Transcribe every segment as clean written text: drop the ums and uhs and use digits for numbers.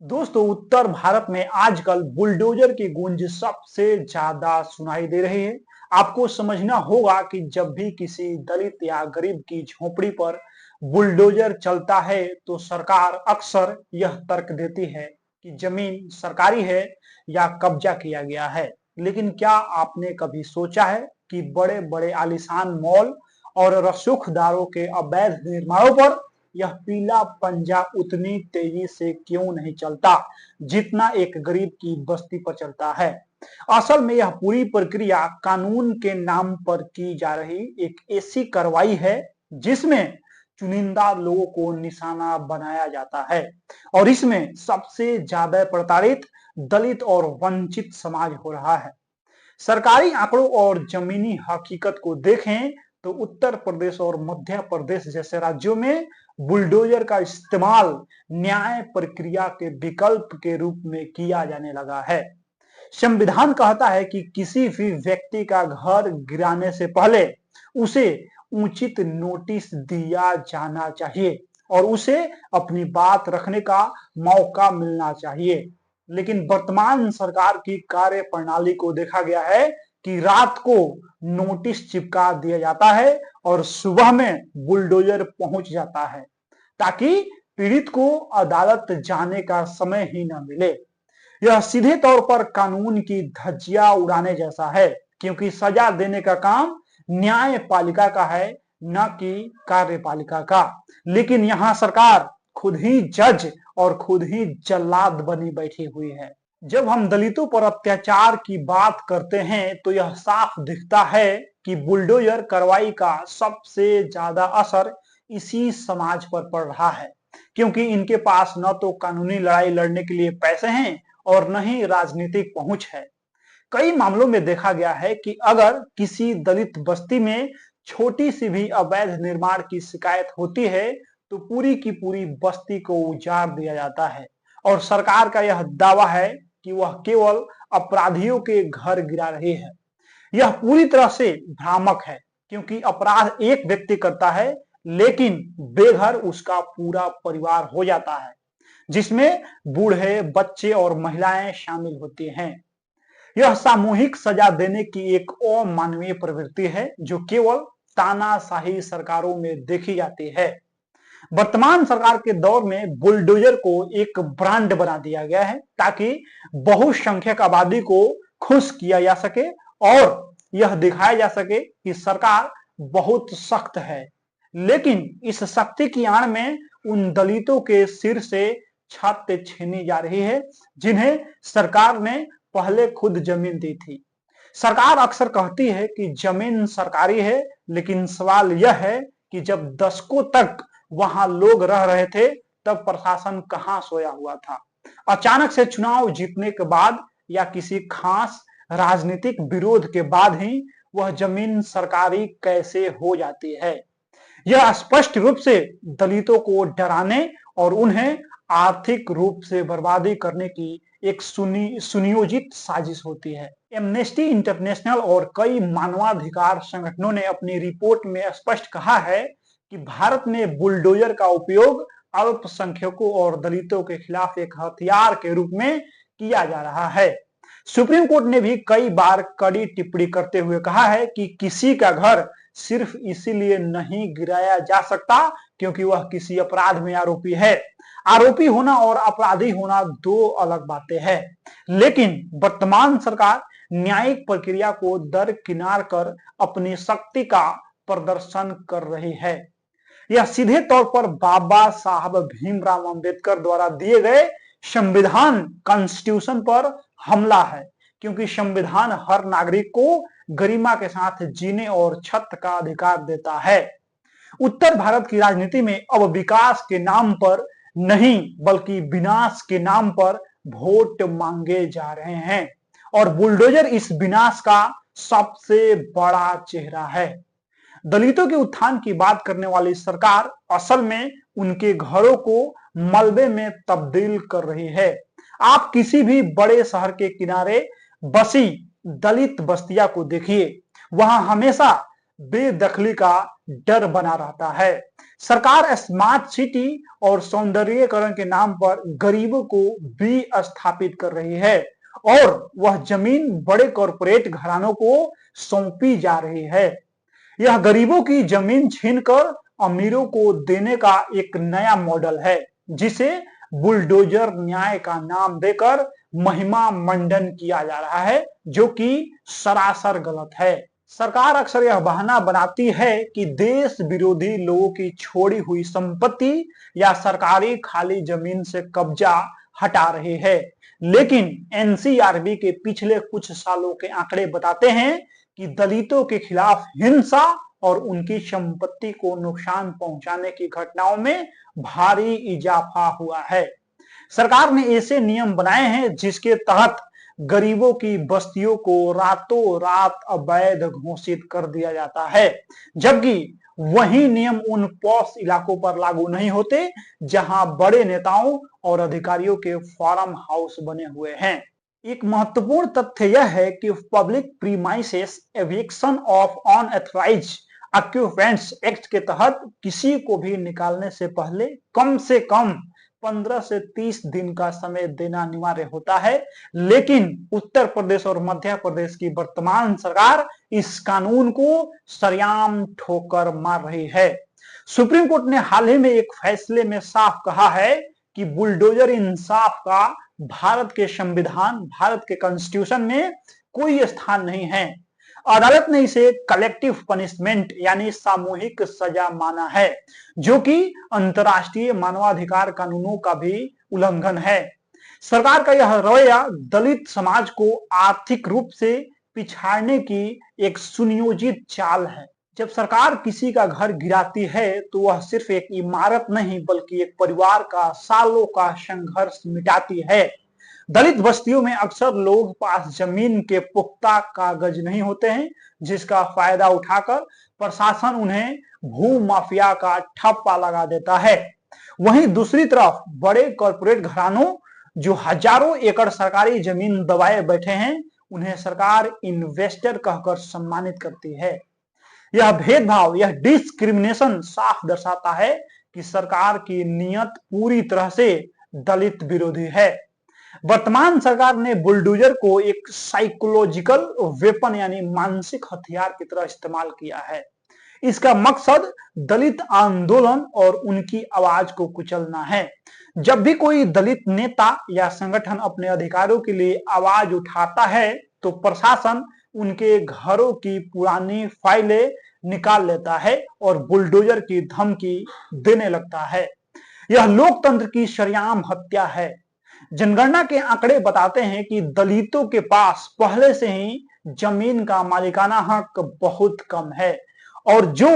दोस्तों, उत्तर भारत में आजकल बुलडोजर की गूंज सबसे ज्यादा सुनाई दे रही है। आपको समझना होगा कि जब भी किसी दलित या गरीब की झोपड़ी पर बुलडोजर चलता है तो सरकार अक्सर यह तर्क देती है कि जमीन सरकारी है या कब्जा किया गया है। लेकिन क्या आपने कभी सोचा है कि बड़े बड़े आलीशान मॉल और रसूखदारों के अवैध निर्माणों पर यह पीला पंजा उतनी तेजी से क्यों नहीं चलता जितना एक गरीब की बस्ती पर चलता है। असल में यह पूरी प्रक्रिया कानून के नाम पर की जा रही एक ऐसी कार्रवाई है जिसमें चुनिंदा लोगों को निशाना बनाया जाता है और इसमें सबसे ज्यादा प्रताड़ित दलित और वंचित समाज हो रहा है। सरकारी आंकड़ों और जमीनी हकीकत को देखें तो उत्तर प्रदेश और मध्य प्रदेश जैसे राज्यों में बुलडोजर का इस्तेमाल न्याय प्रक्रिया के विकल्प के रूप में किया जाने लगा है। संविधान कहता है कि किसी भी व्यक्ति का घर गिराने से पहले उसे उचित नोटिस दिया जाना चाहिए और उसे अपनी बात रखने का मौका मिलना चाहिए। लेकिन वर्तमान सरकार की कार्य प्रणाली को देखा गया है कि रात को नोटिस चिपका दिया जाता है और सुबह में बुलडोजर पहुंच जाता है ताकि पीड़ित को अदालत जाने का समय ही न मिले। यह सीधे तौर पर कानून की धज्जियां उड़ाने जैसा है, क्योंकि सजा देने का काम न्यायपालिका का है, न कि कार्यपालिका का। लेकिन यहाँ सरकार खुद ही जज और खुद ही जल्लाद बनी बैठी हुई है। जब हम दलितों पर अत्याचार की बात करते हैं तो यह साफ दिखता है कि बुलडोजर कार्रवाई का सबसे ज्यादा असर इसी समाज पर पड़ रहा है, क्योंकि इनके पास न तो कानूनी लड़ाई लड़ने के लिए पैसे हैं और न ही राजनीतिक पहुंच है। कई मामलों में देखा गया है कि अगर किसी दलित बस्ती में छोटी सी भी अवैध निर्माण की शिकायत होती है तो पूरी की पूरी बस्ती को उजाड़ दिया जाता है और सरकार का यह दावा है कि वह केवल अपराधियों के घर गिरा रही है। यह पूरी तरह से भ्रामक है, क्योंकि अपराध एक व्यक्ति करता है लेकिन बेघर उसका पूरा परिवार हो जाता है, जिसमें बूढ़े, बच्चे और महिलाएं शामिल होती हैं। यह सामूहिक सजा देने की एक अमानवीय प्रवृत्ति है जो केवल तानाशाही सरकारों में देखी जाती है। वर्तमान सरकार के दौर में बुलडोजर को एक ब्रांड बना दिया गया है ताकि बहुसंख्यक आबादी को खुश किया जा सके और यह दिखाया जा सके कि सरकार बहुत सख्त है। लेकिन इस शक्ति की आड़ में उन दलितों के सिर से छत छीनी जा रही है जिन्हें सरकार ने पहले खुद जमीन दी थी। सरकार अक्सर कहती है कि जमीन सरकारी है, लेकिन सवाल यह है कि जब दशकों तक वहां लोग रह रहे थे तब प्रशासन कहां सोया हुआ था। अचानक से चुनाव जीतने के बाद या किसी खास राजनीतिक विरोध के बाद ही वह जमीन सरकारी कैसे हो जाती है। यह स्पष्ट रूप से दलितों को डराने और उन्हें आर्थिक रूप से बर्बादी करने की एक सुनियोजित साजिश होती है। एमनेस्टी इंटरनेशनल और कई मानवाधिकार संगठनों ने अपनी रिपोर्ट में स्पष्ट कहा है कि भारत में बुलडोजर का उपयोग अल्पसंख्यकों और दलितों के खिलाफ एक हथियार के रूप में किया जा रहा है। सुप्रीम कोर्ट ने भी कई बार कड़ी टिप्पणी करते हुए कहा है कि किसी का घर सिर्फ इसीलिए नहीं गिराया जा सकता क्योंकि वह किसी अपराध में आरोपी है। आरोपी होना और अपराधी होना दो अलग बातें हैं। लेकिन वर्तमान सरकार न्यायिक प्रक्रिया को दरकिनार कर अपनी शक्ति का प्रदर्शन कर रही है। यह सीधे तौर पर बाबा साहब भीमराव अंबेडकर द्वारा दिए गए संविधान कॉन्स्टिट्यूशन पर हमला है, क्योंकि संविधान हर नागरिक को गरिमा के साथ जीने और छत का अधिकार देता है। उत्तर भारत की राजनीति में अब विकास के नाम पर नहीं बल्कि विनाश के नाम पर वोट मांगे जा रहे हैं और बुलडोजर इस विनाश का सबसे बड़ा चेहरा है। दलितों के उत्थान की बात करने वाली सरकार असल में उनके घरों को मलबे में तब्दील कर रही है। आप किसी भी बड़े शहर के किनारे बसी दलित बस्तियां को देखिए, वहां हमेशा बेदखली का डर बना रहता है। सरकार स्मार्ट सिटी और सौंदर्यीकरण के नाम पर गरीबों को भी स्थापित कर रही है और वह जमीन बड़े कॉरपोरेट घरानों को सौंपी जा रही है। यह गरीबों की जमीन छीनकर अमीरों को देने का एक नया मॉडल है, जिसे बुलडोजर न्याय का नाम देकर महिमा मंडन किया जा रहा है, जो कि सरासर गलत है। सरकार अक्सर यह बहाना बनाती है कि देश विरोधी लोगों की छोड़ी हुई संपत्ति या सरकारी खाली जमीन से कब्जा हटा रही है, लेकिन एनसीआरबी के पिछले कुछ सालों के आंकड़े बताते हैं कि दलितों के खिलाफ हिंसा और उनकी संपत्ति को नुकसान पहुंचाने की घटनाओं में भारी इजाफा हुआ है। सरकार ने ऐसे नियम बनाए हैं जिसके तहत गरीबों की बस्तियों को रातों रात अवैध घोषित कर दिया जाता है, जबकि वही नियम उन पॉश इलाकों पर लागू नहीं होते जहां बड़े नेताओं और अधिकारियों के फार्म हाउस बने हुए हैं। एक महत्वपूर्ण तथ्य यह है कि public premises eviction of unauthorised occupants act के तहत किसी को भी निकालने से पहले कम से कम 15 से 30 दिन का समय देना अनिवार्य होता है, लेकिन उत्तर प्रदेश और मध्य प्रदेश की वर्तमान सरकार इस कानून को सरेआम ठोकर मार रही है। सुप्रीम कोर्ट ने हाल ही में एक फैसले में साफ कहा है कि बुलडोजर इंसाफ का भारत के संविधान, भारत के कॉन्स्टिट्यूशन में कोई स्थान नहीं है। अदालत ने इसे कलेक्टिव पनिशमेंट यानी सामूहिक सजा माना है, जो कि अंतर्राष्ट्रीय मानवाधिकार कानूनों का भी उल्लंघन है। सरकार का यह रवैया दलित समाज को आर्थिक रूप से पिछाड़ने की एक सुनियोजित चाल है। जब सरकार किसी का घर गिराती है तो वह सिर्फ एक इमारत नहीं बल्कि एक परिवार का सालों का संघर्ष मिटाती है। दलित बस्तियों में अक्सर लोग पास जमीन के पुख्ता कागज नहीं होते हैं, जिसका फायदा उठाकर प्रशासन उन्हें भू माफिया का ठप्पा लगा देता है। वहीं दूसरी तरफ बड़े कॉरपोरेट घरानों जो हजारों एकड़ सरकारी जमीन दबाए बैठे हैं, उन्हें सरकार इन्वेस्टर कहकर सम्मानित करती है। यह भेदभाव, यह डिस्क्रिमिनेशन साफ दर्शाता है कि सरकार की नीयत पूरी तरह से दलित विरोधी है। वर्तमान सरकार ने बुलडोजर को एक साइकोलॉजिकल वेपन यानी मानसिक हथियार की तरह इस्तेमाल किया है। इसका मकसद दलित आंदोलन और उनकी आवाज को कुचलना है। जब भी कोई दलित नेता या संगठन अपने अधिकारों के लिए आवाज उठाता है तो प्रशासन उनके घरों की पुरानी फाइलें निकाल लेता है और बुलडोजर की धमकी देने लगता है। यह लोकतंत्र की सरेआम हत्या है। जनगणना के आंकड़े बताते हैं कि दलितों के पास पहले से ही जमीन का मालिकाना हक बहुत कम है और जो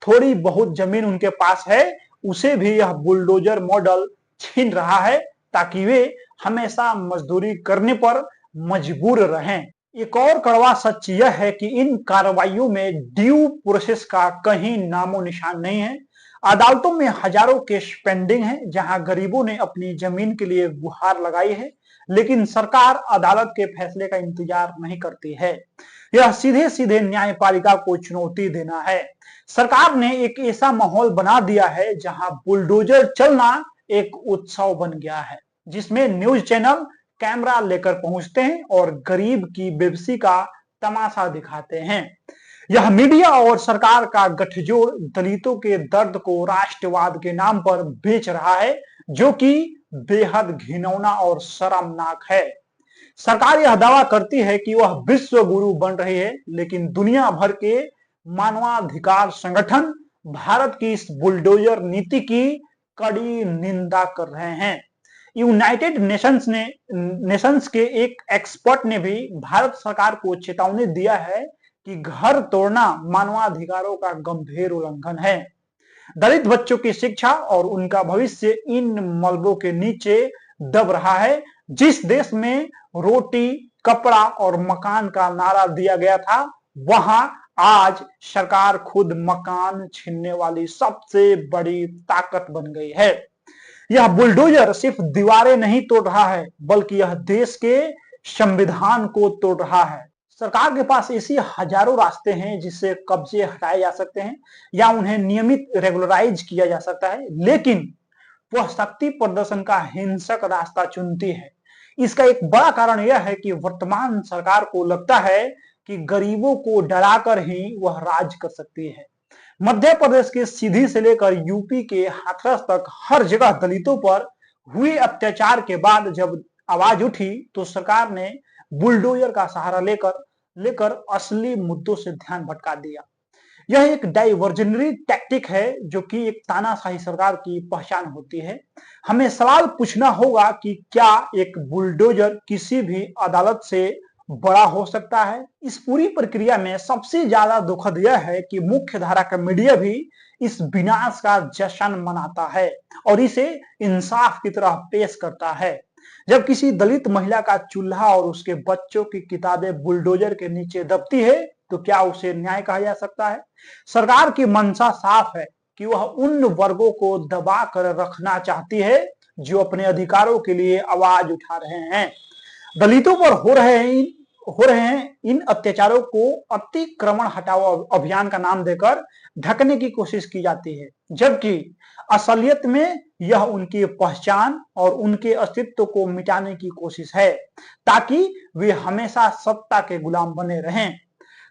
थोड़ी बहुत जमीन उनके पास है उसे भी यह बुलडोजर मॉडल छीन रहा है ताकि वे हमेशा मजदूरी करने पर मजबूर रहें। एक और कड़वा सच यह है कि इन कार्रवाइयों में ड्यू प्रोसेस का कहीं नामो निशान नहीं है। अदालतों में हजारों केस पेंडिंग है जहां गरीबों ने अपनी जमीन के लिए गुहार लगाई है, लेकिन सरकार अदालत के फैसले का इंतजार नहीं करती है। यह सीधे सीधे न्यायपालिका को चुनौती देना है। सरकार ने एक ऐसा माहौल बना दिया है जहां बुलडोजर चलना एक उत्सव बन गया है, जिसमें न्यूज चैनल कैमरा लेकर पहुंचते हैं और गरीब की बेबसी का तमाशा दिखाते हैं। यह मीडिया और सरकार का गठजोड़ दलितों के दर्द को राष्ट्रवाद के नाम पर बेच रहा है, जो कि बेहद घिनौना और शर्मनाक है। सरकार यह दावा करती है कि वह विश्व गुरु बन रही है, लेकिन दुनिया भर के मानवाधिकार संगठन भारत की इस बुलडोजर नीति की कड़ी निंदा कर रहे हैं। यूनाइटेड नेशंस के एक एक्सपर्ट ने भी भारत सरकार को चेतावनी दिया है कि घर तोड़ना मानवाधिकारों का गंभीर उल्लंघन है। दलित बच्चों की शिक्षा और उनका भविष्य इन मलबों के नीचे दब रहा है। जिस देश में रोटी, कपड़ा और मकान का नारा दिया गया था, वहां आज सरकार खुद मकान छीनने वाली सबसे बड़ी ताकत बन गई है। यह बुलडोजर सिर्फ दीवारें नहीं तोड़ रहा है, बल्कि यह देश के संविधान को तोड़ रहा है। सरकार के पास ऐसी हजारों रास्ते हैं जिससे कब्जे हटाए जा सकते हैं या उन्हें नियमित रेगुलराइज किया जा सकता है, लेकिन वह शक्ति प्रदर्शन का हिंसक रास्ता चुनती है। इसका एक बड़ा कारण यह है कि वर्तमान सरकार को लगता है कि गरीबों को डराकर ही वह राज कर सकती है। मध्य प्रदेश के सीधी से लेकर यूपी के हाथरस तक हर जगह दलितों पर हुए अत्याचार के बाद जब आवाज उठी तो सरकार ने बुलडोजर का सहारा लेकर लेकर असली मुद्दों से ध्यान भटका दिया। यह एक डाइवर्जनरी टैक्टिक है जो कि एक तानाशाही सरकार की पहचान होती है। हमें सवाल पूछना होगा कि क्या एक बुलडोजर किसी भी अदालत से बड़ा हो सकता है? इस पूरी प्रक्रिया में सबसे ज्यादा दुखद यह है कि मुख्य धारा का मीडिया भी इस विनाश का जश्न मनाता है और इसे इंसाफ की तरह पेश करता है। जब किसी दलित महिला का चूल्हा और उसके बच्चों की किताबें बुलडोजर के नीचे दबती है तो क्या उसे न्याय कहा जा सकता है? सरकार की मंशा साफ है कि वह उन वर्गों को दबा कर रखना चाहती है जो अपने अधिकारों के लिए आवाज उठा रहे हैं। दलितों पर हो रहे हैं इन अत्याचारों को अतिक्रमण हटाओ अभियान का नाम देकर ढकने की कोशिश की जाती है, जबकि असलियत में यह उनकी पहचान और उनके अस्तित्व को मिटाने की कोशिश है ताकि वे हमेशा सत्ता के गुलाम बने रहें।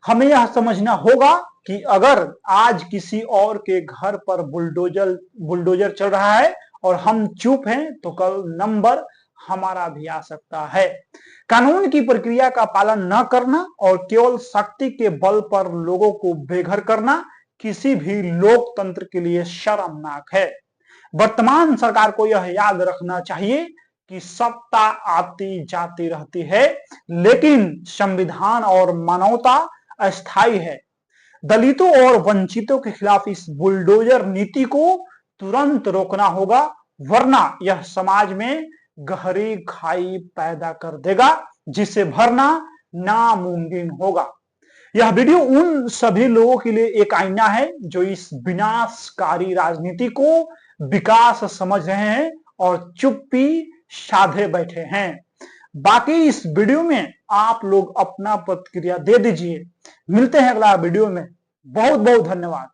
हमें यह समझना होगा कि अगर आज किसी और के घर पर बुलडोजर चल रहा है और हम चुप हैं तो कल नंबर हमारा भी आ सकता है। कानून की प्रक्रिया का पालन न करना और केवल शक्ति के बल पर लोगों को बेघर करना किसी भी लोकतंत्र के लिए शर्मनाक है। वर्तमान सरकार को यह याद रखना चाहिए कि सत्ता आती जाती रहती है, लेकिन संविधान और मानवता अस्थायी है। दलितों और वंचितों के खिलाफ इस बुलडोजर नीति को तुरंत रोकना होगा, वरना यह समाज में गहरी खाई पैदा कर देगा जिसे भरना नामुमकिन होगा। यह वीडियो उन सभी लोगों के लिए एक आईना है जो इस विनाशकारी राजनीति को विकास समझ रहे हैं और चुप्पी साधे बैठे हैं। बाकी इस वीडियो में आप लोग अपना प्रतिक्रिया दे दीजिए। मिलते हैं अगला वीडियो में। बहुत बहुत धन्यवाद।